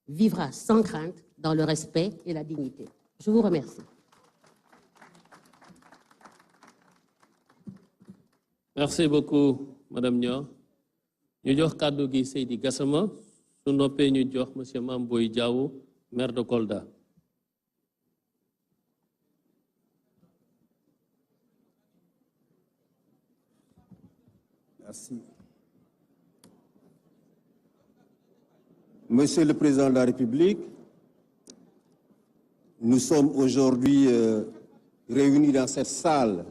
vivra sans crainte dans le respect et la dignité. Je vous remercie. Merci beaucoup, Madame Nior. Ñu jox kàddu gi Seydi Gassama su noppee ñu jox monsieur Mame Boye Diao, maire de Kolda. Merci. Monsieur le Président de la République, nous sommes aujourd'hui réunis dans cette salle.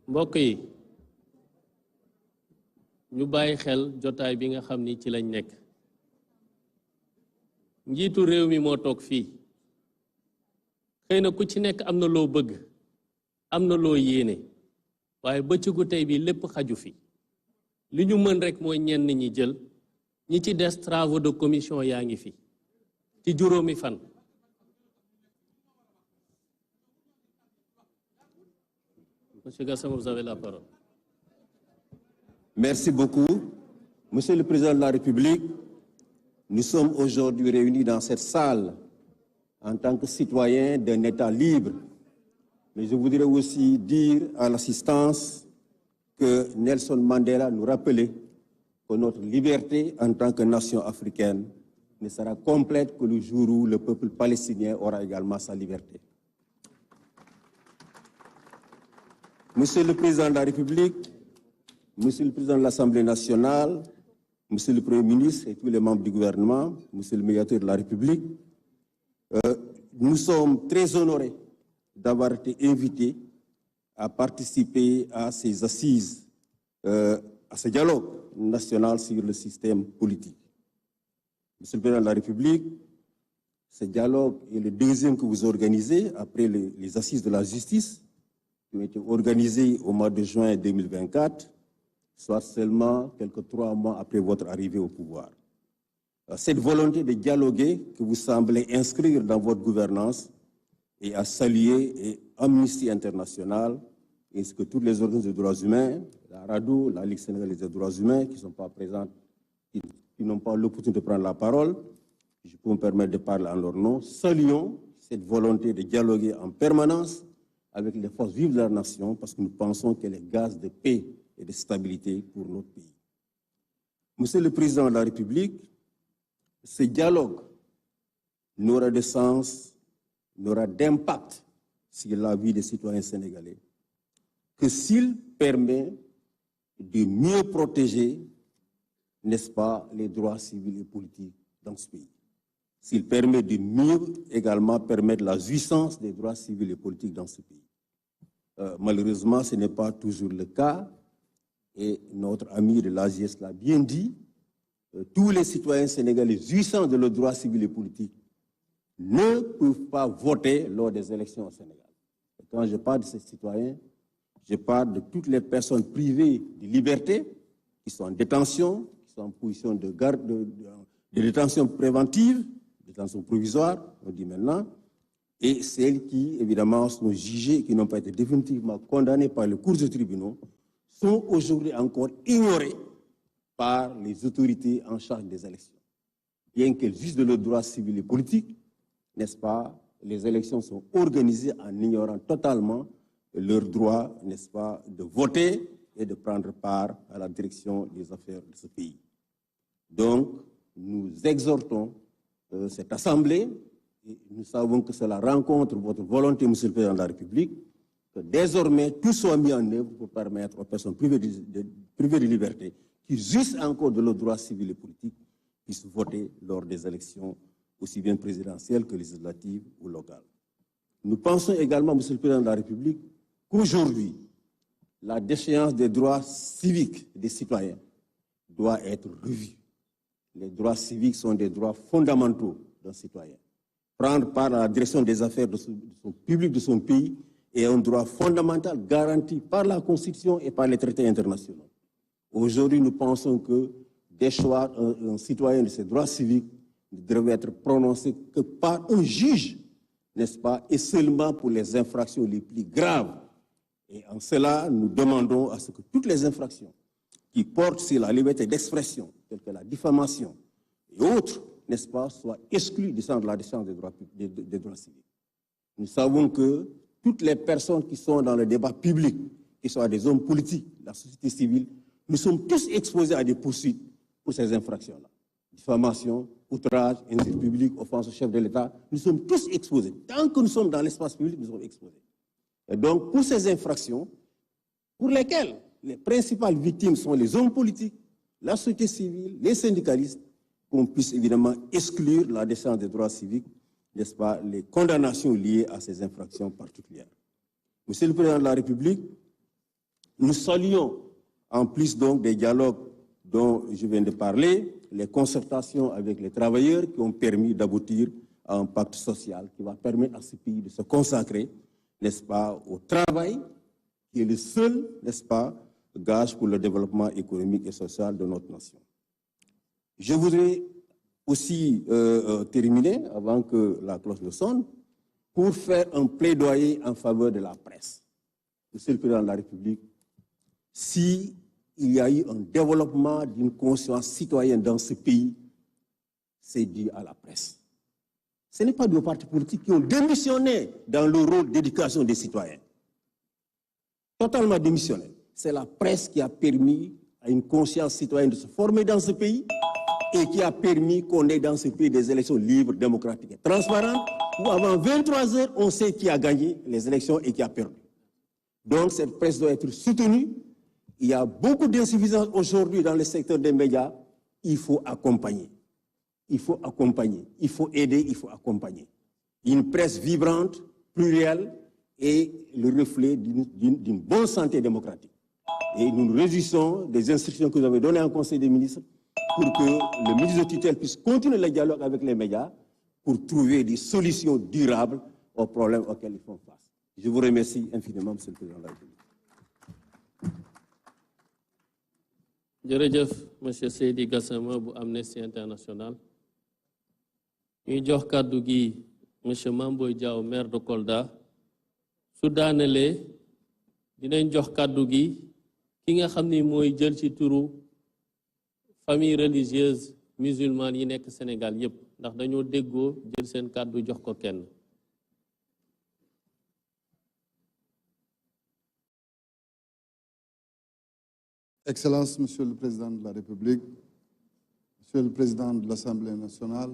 Mbokk yi ñu bàyyi xel jotaay bi nga xam ni ci lañ nekk. Njiitu réew mi moo toog fii. Xëy na ku ci nekk am na loo bëgg, am na loo yéene, waaye bëccëgu tey bi lépp xaju fi. Li ñu mën rek mooy ñenn ñi jël, ñi ci des travaux de commission yaa ngi fi. Ci juróomi fan. Monsieur Gassama, vous avez la parole. Merci beaucoup. Monsieur le Président de la République, nous sommes aujourd'hui réunis dans cette salle en tant que citoyens d'un État libre. Mais je voudrais aussi dire à l'assistance que Nelson Mandela nous rappelait que notre liberté en tant que nation africaine ne sera complète que le jour où le peuple palestinien aura également sa liberté. Monsieur le Président de la République, Monsieur le Président de l'Assemblée nationale, Monsieur le Premier ministre et tous les membres du gouvernement, Monsieur le médiateur de la République, nous sommes très honorés d'avoir été invités à participer à ces assises, à ce dialogue national sur le système politique. Monsieur le Président de la République, ce dialogue est le deuxième que vous organisez après les assises de la justice qui ont été organisées au mois de juin 2024, soit seulement quelques 3 mois après votre arrivée au pouvoir. Cette volonté de dialoguer que vous semblez inscrire dans votre gouvernance et à saluer et Amnesty International, ainsi que toutes les organisations des droits humains, la RADDHO, la Ligue sénégalaise des droits humains, qui ne sont pas présentes, qui n'ont pas l'opportunité de prendre la parole, je peux me permettre de parler en leur nom, saluons cette volonté de dialoguer en permanence avec les forces vives de la nation, parce que nous pensons qu'elle est gage de paix et de stabilité pour notre pays. Monsieur le Président de la République, ce dialogue n'aura de sens, n'aura d'impact sur la vie des citoyens sénégalais que s'il permet de mieux protéger, n'est-ce pas, les droits civils et politiques dans ce pays. S'il permet de mieux également permettre la jouissance des droits civils et politiques dans ce pays. Malheureusement, ce n'est pas toujours le cas. Et notre ami de l'AGS l'a bien dit, tous les citoyens sénégalais jouissant de leurs droits civils et politiques ne peuvent pas voter lors des élections au Sénégal. Et quand je parle de ces citoyens, je parle de toutes les personnes privées de liberté, qui sont en détention, qui sont en position de garde, de détention préventive, détention provisoire, on dit maintenant, et celles qui, évidemment, sont jugées, qui n'ont pas été définitivement condamnées par les cours de tribunaux, sont aujourd'hui encore ignorées par les autorités en charge des élections. Bien qu'elles jouissent de leurs droits civils et politiques, n'est-ce pas, les élections sont organisées en ignorant totalement leur droit, n'est-ce pas, de voter et de prendre part à la direction des affaires de ce pays. Donc, nous exhortons cette Assemblée, et nous savons que cela rencontre votre volonté, Monsieur le Président de la République, que désormais tout soit mis en œuvre pour permettre aux personnes privées de liberté qui jouissent encore de leurs droits civils et politiques puissent voter lors des élections aussi bien présidentielles que législatives ou locales. Nous pensons également, Monsieur le Président de la République, qu'aujourd'hui, la déchéance des droits civiques des citoyens doit être revue. Les droits civiques sont des droits fondamentaux d'un citoyen. Prendre part à la direction des affaires de son public de son pays est un droit fondamental garanti par la Constitution et par les traités internationaux. Aujourd'hui, nous pensons que déchoir un citoyen de ses droits civiques ne devrait être prononcé que par un juge, n'est-ce pas, et seulement pour les infractions les plus graves. Et en cela, nous demandons à ce que toutes les infractions qui portent sur la liberté d'expression, telles que la diffamation et autres, n'est-ce pas, soient exclus du champ de la défense des droits civiques. Nous savons que toutes les personnes qui sont dans le débat public, qui soient des hommes politiques, la société civile, nous sommes tous exposés à des poursuites pour ces infractions-là. Diffamation, outrage, injure publique, offense au chef de l'État, nous sommes tous exposés. Tant que nous sommes dans l'espace public, nous sommes exposés. Et donc, pour ces infractions, pour lesquelles les principales victimes sont les hommes politiques, la société civile, les syndicalistes, qu'on puisse évidemment exclure la défense des droits civiques, n'est-ce pas, les condamnations liées à ces infractions particulières. Monsieur le Président de la République, nous saluons, en plus donc des dialogues dont je viens de parler, les concertations avec les travailleurs qui ont permis d'aboutir à un pacte social qui va permettre à ce pays de se consacrer, n'est-ce pas, au travail, qui est le seul, n'est-ce pas, gage pour le développement économique et social de notre nation. Je voudrais aussi terminer, avant que la cloche ne sonne, pour faire un plaidoyer en faveur de la presse. Monsieur le Président de la République, s'il y a eu un développement d'une conscience citoyenne dans ce pays, c'est dû à la presse. Ce n'est pas nos partis politiques qui ont démissionné dans le rôle d'éducation des citoyens. Totalement démissionné. C'est la presse qui a permis à une conscience citoyenne de se former dans ce pays et qui a permis qu'on ait dans ce pays des élections libres, démocratiques et transparentes, où avant 23 heures, on sait qui a gagné les élections et qui a perdu. Donc cette presse doit être soutenue. Il y a beaucoup d'insuffisances aujourd'hui dans le secteur des médias. Il faut accompagner. Il faut accompagner. Il faut aider, il faut accompagner. Une presse vibrante, plurielle et le reflet d'une bonne santé démocratique. Et nous nous réjouissons des instructions que vous avez données en Conseil des ministres pour que le ministre de tutelle puisse continuer le dialogue avec les médias pour trouver des solutions durables aux problèmes auxquels ils font face. Je vous remercie infiniment, Monsieur le Président de la République. jërëjëf monsieur Seydi Gassama bu Amnesty International ñuy jox kàddu gi monsieur Mamboy Diaw maire de Kolda su daanelee dinañ jox kàddu gi ki nga xam ni mooy jël ci turu famille religieuse musulmane yi nekk Sénégal yépp ndax dañoo déggoo jël seen kàddu jox ko kenn. Excellences, Monsieur le Président de la République, Monsieur le Président de l'Assemblée nationale,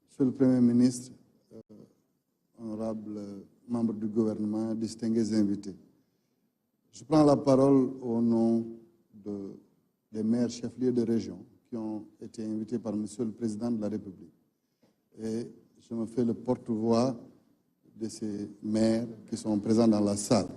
Monsieur le Premier ministre, honorables membres du gouvernement, distingués invités. Je prends la parole au nom des maires chefs-lieux de région qui ont été invités par Monsieur le Président de la République. Et je me fais le porte-voix de ces maires qui sont présents dans la salle.